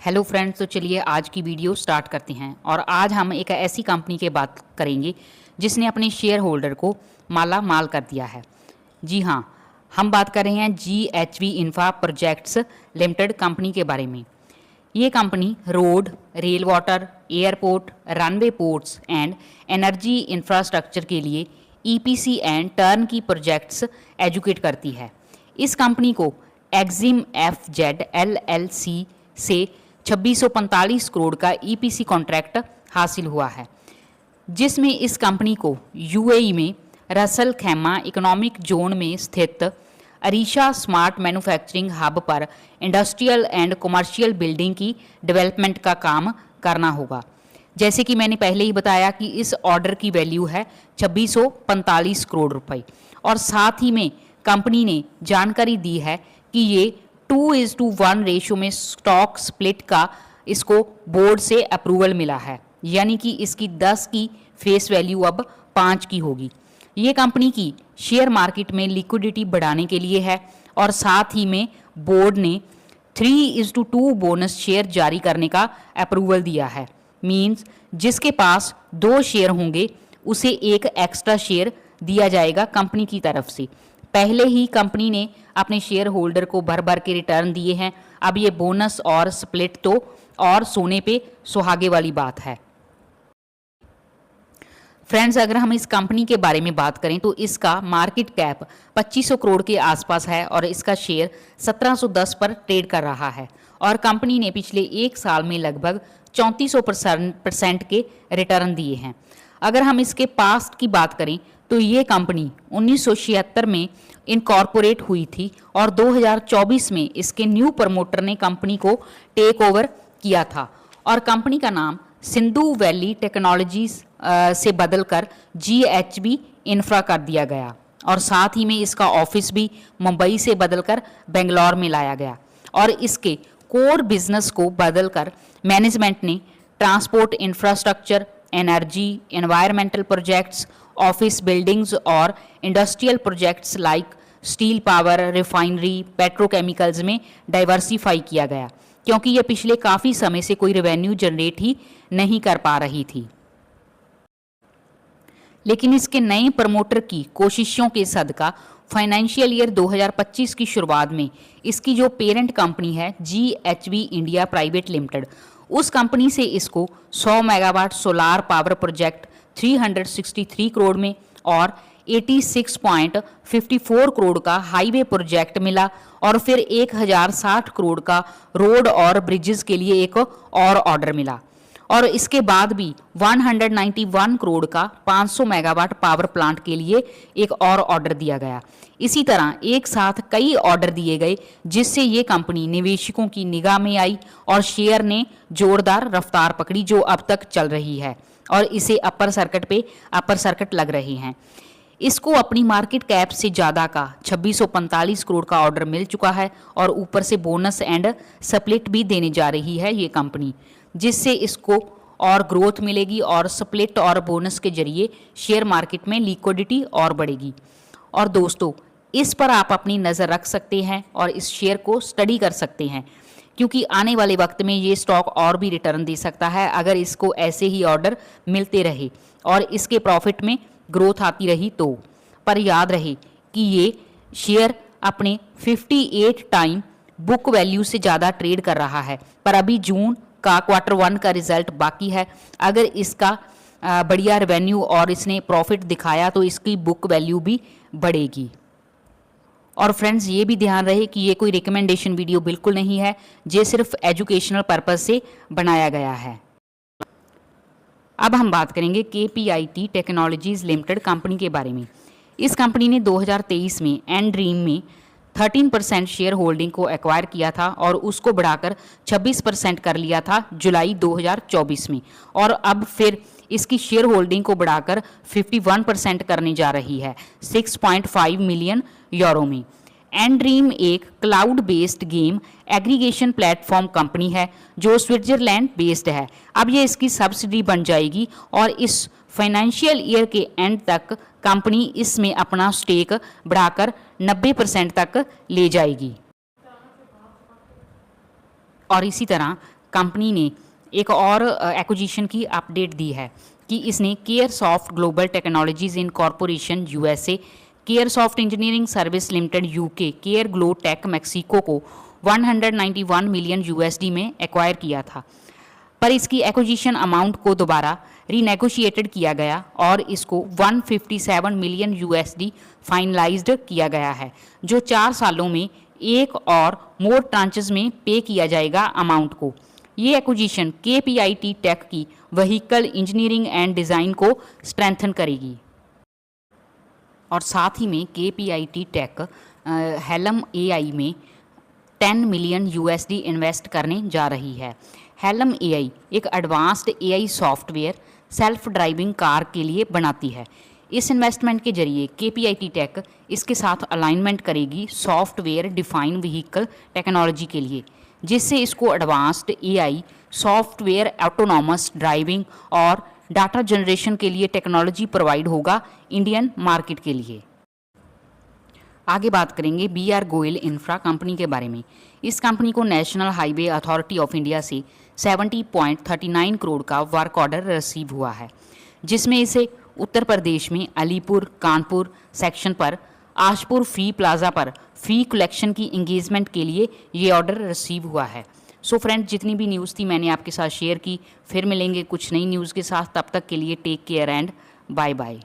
Hello friends, तो चलिए आज की वीडियो स्टार्ट करते हैं। और आज हम एक ऐसी कंपनी की बात करेंगे जिसने अपने शेयर होल्डर को माला माल कर दिया है। जी हाँ, हम बात कर रहे हैं GHV infra projects limited company के बारे में। ये company road, rail, water, airport, runway, ports and energy infrastructure के लिए EPC एंड टर्न की प्रोजेक्ट्स एजुकेट करती है। इस कंपनी को एक्जिम FZ LLC से 2645 करोड़ का EPC कॉन्ट्रैक्ट हासिल हुआ है, जिसमें इस कंपनी को UAE में रसल खैमा इकोनॉमिक जोन में स्थित अरीशा स्मार्ट मैन्युफैक्चरिंग हब पर इंडस्ट्रियल एंड कमर्शियल बिल्डिंग की डेवलपमेंट का काम करना होगा। जैसे कि मैंने पहले ही बताया कि इस ऑर्डर की वैल्यू है 2645 करोड़ रुपए, और साथ ही में कंपनी ने जानकारी दी है कि ये 2:1 रेशो में स्टॉक स्प्लिट का इसको बोर्ड से अप्रूवल मिला है, यानी कि इसकी 10 की फेस वैल्यू अब 5 की होगी। ये कंपनी की शेयर मार्केट में लिक्विडिटी बढ़ाने के लिए है, और साथ ही में बोर्ड ने 3:2 बोनस शेयर जारी करने का अप्रूवल दिया है। मींस जिसके पास 2 शेयर होंगे उसे एक एक्स्ट्रा शेयर दिया जाएगा कंपनी की तरफ से। पहले ही कंपनी ने अपने शेयर होल्डर को भर भर के रिटर्न दिए हैं, अब ये बोनस और स्प्लिट तो और सोने पे सुहागे वाली बात है। फ्रेंड्स, अगर हम इस कंपनी के बारे में बात करें तो इसका मार्केट कैप 2500 करोड़ के आसपास है और इसका शेयर 1710 पर ट्रेड कर रहा है, और कंपनी ने पिछले 1 साल में लगभग 34% के रिटर्न दिए हैं। अगर हम इसके पास्ट की बात करें तो ये कंपनी 1976 में इनकॉर्पोरेट हुई थी और 2024 में इसके न्यू प्रमोटर ने कंपनी को टेक ओवर किया था, और कंपनी का नाम सिंधु वैली टेक्नोलॉजीज से बदलकर GHV इंफ्रा कर दिया गया, और साथ ही में इसका ऑफिस भी मुंबई से बदलकर बेंगलोर में लाया गया, और इसके कोर बिजनेस को बदलकर मैनेजमेंट ने transport infrastructure, energy, environmental projects, office buildings और industrial projects like steel power, refinery, petrochemicals में डाइवर्सिफाई किया गया, क्योंकि ये पिछले काफ़ी समय से कोई रेवेन्यू जनरेट ही नहीं कर पा रही थी। लेकिन इसके नए प्रमोटर की कोशिशों के सदका फाइनेंशियल ईयर 2025 की शुरुआत में इसकी जो पेरेंट कंपनी है GHV इंडिया प्राइवेट लिमिटेड, उस कंपनी से इसको 100 megawatt solar power project 363 crore में और 86.54 करोड़ का हाईवे प्रोजेक्ट मिला, और फिर 1060 करोड़ का रोड और ब्रिजेस के लिए एक और ऑर्डर मिला, और इसके बाद भी 191 करोड़ का 500 मेगावाट पावर प्लांट के लिए एक और ऑर्डर दिया गया। इसी तरह एक साथ कई ऑर्डर दिए गए, जिससे ये कंपनी निवेशकों की निगाह में आई और शेयर ने जोरदार रफ्तार पकड़ी, जो अब तक चल रही है, और इसे अपर सर्किट लग रहे हैं। इसको अपनी मार्केट कैप से ज़्यादा का 2645 करोड़ का ऑर्डर मिल चुका है, और ऊपर से बोनस एंड स्प्लिट भी देने जा रही है ये कंपनी, जिससे इसको और ग्रोथ मिलेगी, और स्प्लिट और बोनस के जरिए शेयर मार्केट में लिक्विडिटी और बढ़ेगी। और दोस्तों, इस पर आप अपनी नज़र रख सकते हैं और इस शेयर को स्टडी कर सकते हैं, क्योंकि आने वाले वक्त में ये स्टॉक और भी रिटर्न दे सकता है अगर इसको ऐसे ही ऑर्डर मिलते रहे और इसके प्रॉफिट में ग्रोथ आती रही तो। पर याद रहे कि ये शेयर अपने 58 टाइम बुक वैल्यू से ज़्यादा ट्रेड कर रहा है, पर अभी जून का Q1 का रिजल्ट बाकी है। अगर इसका बढ़िया रेवेन्यू और इसने प्रॉफिट दिखाया तो इसकी बुक वैल्यू भी बढ़ेगी। और फ्रेंड्स, ये भी ध्यान रहे कि ये कोई रिकमेंडेशन वीडियो बिल्कुल नहीं है, ये सिर्फ एजुकेशनल पर्पस से बनाया गया है। अब हम बात करेंगे KPIT टेक्नोलॉजीज लिमिटेड कंपनी के बारे में। इस कंपनी ने 2023 में एंड्रीम में 13% शेयर होल्डिंग को एक्वायर किया था और उसको बढ़ाकर 26% कर लिया था जुलाई 2024 में, और अब फिर इसकी शेयर होल्डिंग को बढ़ाकर 51% करने जा रही है 6.5 मिलियन यूरो में। एंड्रीम एक cloud based game aggregation platform company है जो स्विट्जरलैंड बेस्ड है। अब ये इसकी सब्सिडी बन जाएगी, और इस फाइनेंशियल ईयर के एंड तक कंपनी इसमें अपना स्टेक बढ़ाकर 90% तक ले जाएगी। और इसी तरह कंपनी ने एक और एक्विजिशन की अपडेट दी है कि इसने CareSoft Global Technologies incorporation USA, CareSoft Engineering Service Limited UK, Care Glo Tech Mexico को 191 मिलियन यूएसडी में एक्वायर किया था, पर इसकी एक्विजिशन अमाउंट को दोबारा रीनेगोशिएटेड किया गया और इसको 157 मिलियन यूएसडी फाइनलाइज्ड किया गया है, जो 4 सालों में एक और मोर ट्रांचेस में पे किया जाएगा अमाउंट को। ये एक्विजिशन केपीआईटी टेक की व्हीकल इंजीनियरिंग एंड डिज़ाइन को स्ट्रेंथन करेगी और साथ ही में केपीआईटी टेक हेलम एआई में 10 मिलियन यूएसडी इन्वेस्ट करने जा रही है। हेलम एआई एक advanced AI software self driving car के लिए बनाती है। इस इन्वेस्टमेंट के जरिए केपीआईटी टेक इसके साथ अलाइनमेंट करेगी सॉफ्टवेयर डिफाइन व्हीकल टेक्नोलॉजी के लिए, जिससे इसको advanced AI software autonomous driving और डाटा जनरेशन के लिए टेक्नोलॉजी प्रोवाइड होगा इंडियन मार्केट के लिए। आगे बात करेंगे बीआर गोयल इंफ्रा कंपनी के बारे में। इस कंपनी को national highway authority of India से 70.39 करोड़ का वर्क ऑर्डर रिसीव हुआ है, जिसमें इसे उत्तर प्रदेश में अलीपुर कानपुर सेक्शन पर आशपुर फी प्लाजा पर फी कलेक्शन की इंगेजमेंट के लिए ये ऑर्डर रिसीव हुआ है। सो फ्रेंड्स, जितनी भी न्यूज़ थी मैंने आपके साथ शेयर की। फिर मिलेंगे कुछ नई न्यूज़ के साथ, तब तक के लिए take care and bye bye.